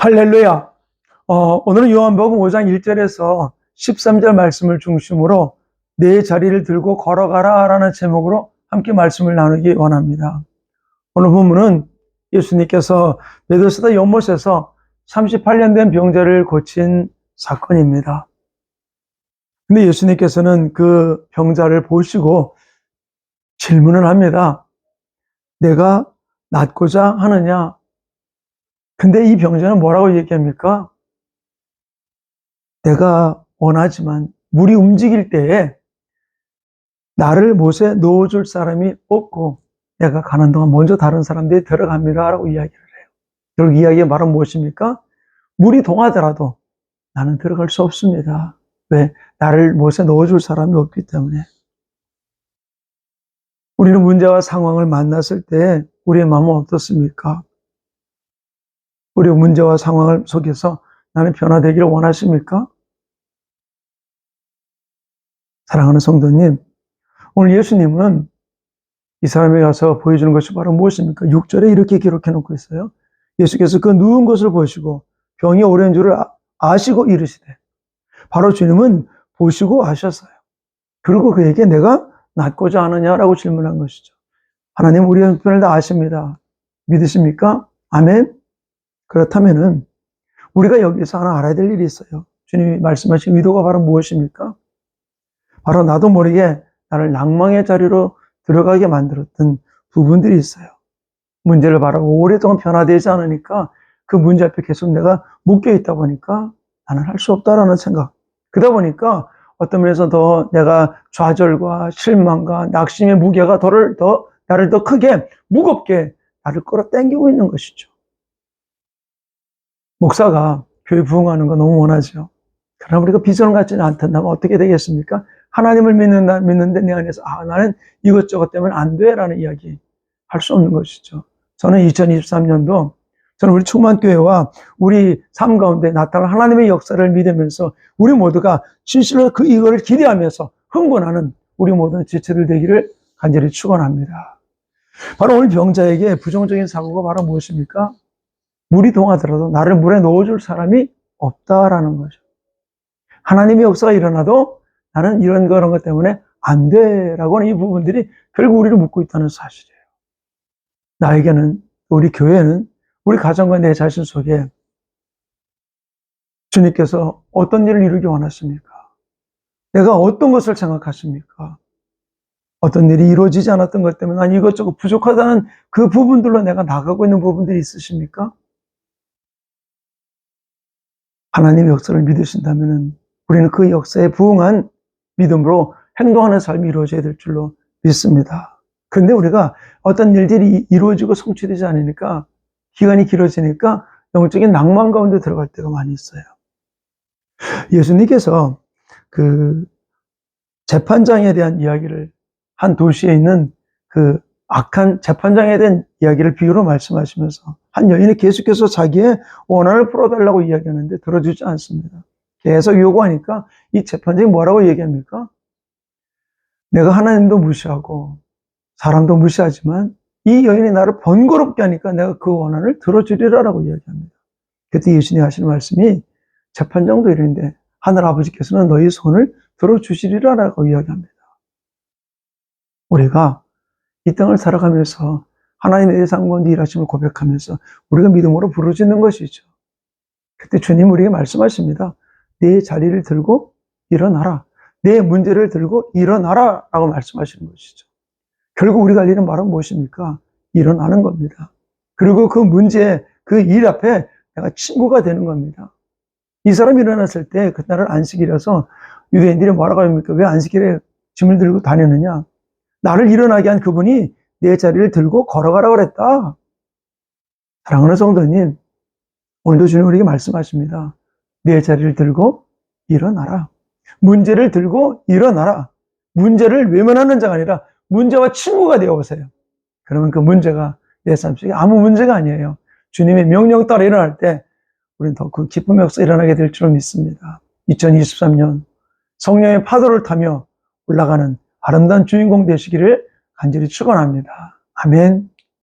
할렐루야. 오늘은 요한복음 5장 1절에서 13절 말씀을 중심으로 내 자리를 들고 걸어가라 라는 제목으로 함께 말씀을 나누기 원합니다. 오늘 본문은 예수님께서 베데스다 연못에서 38년 된 병자를 고친 사건입니다. 근데 예수님께서는 그 병자를 보시고 질문을 합니다. 내가 낫고자 하느냐? 근데 이 병자는 뭐라고 얘기합니까? 내가 원하지만 물이 움직일 때에 나를 못에 넣어줄 사람이 없고 내가 가는 동안 먼저 다른 사람들이 들어갑니다 라고 이야기를 해요. 결국 이야기의 말은 무엇입니까? 물이 동하더라도 나는 들어갈 수 없습니다. 왜? 나를 못에 넣어줄 사람이 없기 때문에. 우리는 문제와 상황을 만났을 때 우리의 마음은 어떻습니까? 우리 문제와 상황을 속에서 나는 변화되기를 원하십니까? 사랑하는 성도님, 오늘 예수님은 이 사람에 가서 보여주는 것이 바로 무엇입니까? 6절에 이렇게 기록해 놓고 있어요. 예수께서 그 누운 것을 보시고 병이 오랜 줄을 아시고 이르시되, 바로 주님은 보시고 아셨어요. 그리고 그에게 내가 낫고자 하느냐라고 질문한 것이죠. 하나님 우리 형편을 다 아십니다. 믿으십니까? 아멘. 그렇다면은 우리가 여기서 하나 알아야 될 일이 있어요. 주님이 말씀하신 의도가 바로 무엇입니까? 바로 나도 모르게 나를 낭망의 자리로 들어가게 만들었던 부분들이 있어요. 문제를 바라고 오랫동안 변화되지 않으니까 그 문제 앞에 계속 내가 묶여 있다 보니까 나는 할 수 없다라는 생각. 그러다 보니까 어떤 면에서 더 내가 좌절과 실망과 낙심의 무게가 나를 더 크게 무겁게 나를 끌어당기고 있는 것이죠. 목사가 교회 부흥하는 거 너무 원하죠. 그러나 우리가 비전을 갖지는 않던다면 어떻게 되겠습니까? 하나님을 믿는데 내 안에서 나는 이것저것 때문에 안 돼 라는 이야기 할 수 없는 것이죠. 저는 2023년도 저는 우리 충만교회와 우리 삶 가운데 나타날 하나님의 역사를 믿으면서 우리 모두가 진실로 이거를 기대하면서 흥분하는 우리 모든 지체들 되기를 간절히 축원합니다. 바로 오늘 병자에게 부정적인 사고가 바로 무엇입니까? 물이 동하더라도 나를 물에 넣어줄 사람이 없다라는 거죠. 하나님의 역사가 일어나도 나는 이런 그런 것 때문에 안 돼라고 하는 이 부분들이 결국 우리를 묶고 있다는 사실이에요. 나에게는, 우리 교회는, 우리 가정과 내 자신 속에 주님께서 어떤 일을 이루기 원하십니까? 내가 어떤 것을 생각하십니까? 어떤 일이 이루어지지 않았던 것 때문에 난 이것저것 부족하다는 그 부분들로 내가 나가고 있는 부분들이 있으십니까? 하나님의 역사를 믿으신다면 우리는 그 역사에 부응한 믿음으로 행동하는 삶이 이루어져야 될 줄로 믿습니다. 그런데 우리가 어떤 일들이 이루어지고 성취되지 않으니까 기간이 길어지니까 영적인 낭만 가운데 들어갈 때가 많이 있어요. 예수님께서 그 재판장에 대한 이야기를 한 도시에 있는 그 악한 재판장에 대한 이야기를 비유로 말씀하시면서 한 여인이 계속해서 자기의 원한을 풀어달라고 이야기하는데 들어주지 않습니다. 계속 요구하니까 이 재판장이 뭐라고 얘기합니까? 내가 하나님도 무시하고 사람도 무시하지만 이 여인이 나를 번거롭게 하니까 내가 그 원한을 들어주리라라고 이야기합니다. 그때 예수님이 하시는 말씀이 재판장도 이러는데 하늘아버지께서는 너희 손을 들어주시리라라고 이야기합니다. 우리가 이 땅을 살아가면서 하나님의 대상 가운데 일하심을 고백하면서 우리가 믿음으로 부르짖는 것이죠. 그때 주님 우리에게 말씀하십니다. 내 자리를 들고 일어나라. 내 문제를 들고 일어나라 라고 말씀하시는 것이죠. 결국 우리가 할 일은 바로 무엇입니까? 일어나는 겁니다. 그리고 그 문제, 그 일 앞에 내가 친구가 되는 겁니다. 이 사람이 일어났을 때 그날은 안식일이라서 유대인들이 뭐라고 합니까? 왜 안식일에 짐을 들고 다니느냐? 나를 일어나게 한 그분이 내 자리를 들고 걸어가라 그랬다. 사랑하는 성도님, 오늘도 주님 우리에게 말씀하십니다. 내 자리를 들고 일어나라. 문제를 들고 일어나라. 문제를 외면하는 자가 아니라 문제와 친구가 되어보세요. 그러면 그 문제가 내 삶 속에 아무 문제가 아니에요. 주님의 명령 따라 일어날 때 우리는 더 그 기쁨의 역사 일어나게 될 줄 믿습니다. 2023년 성령의 파도를 타며 올라가는 아름다운 주인공 되시기를 간절히 축원합니다. 아멘.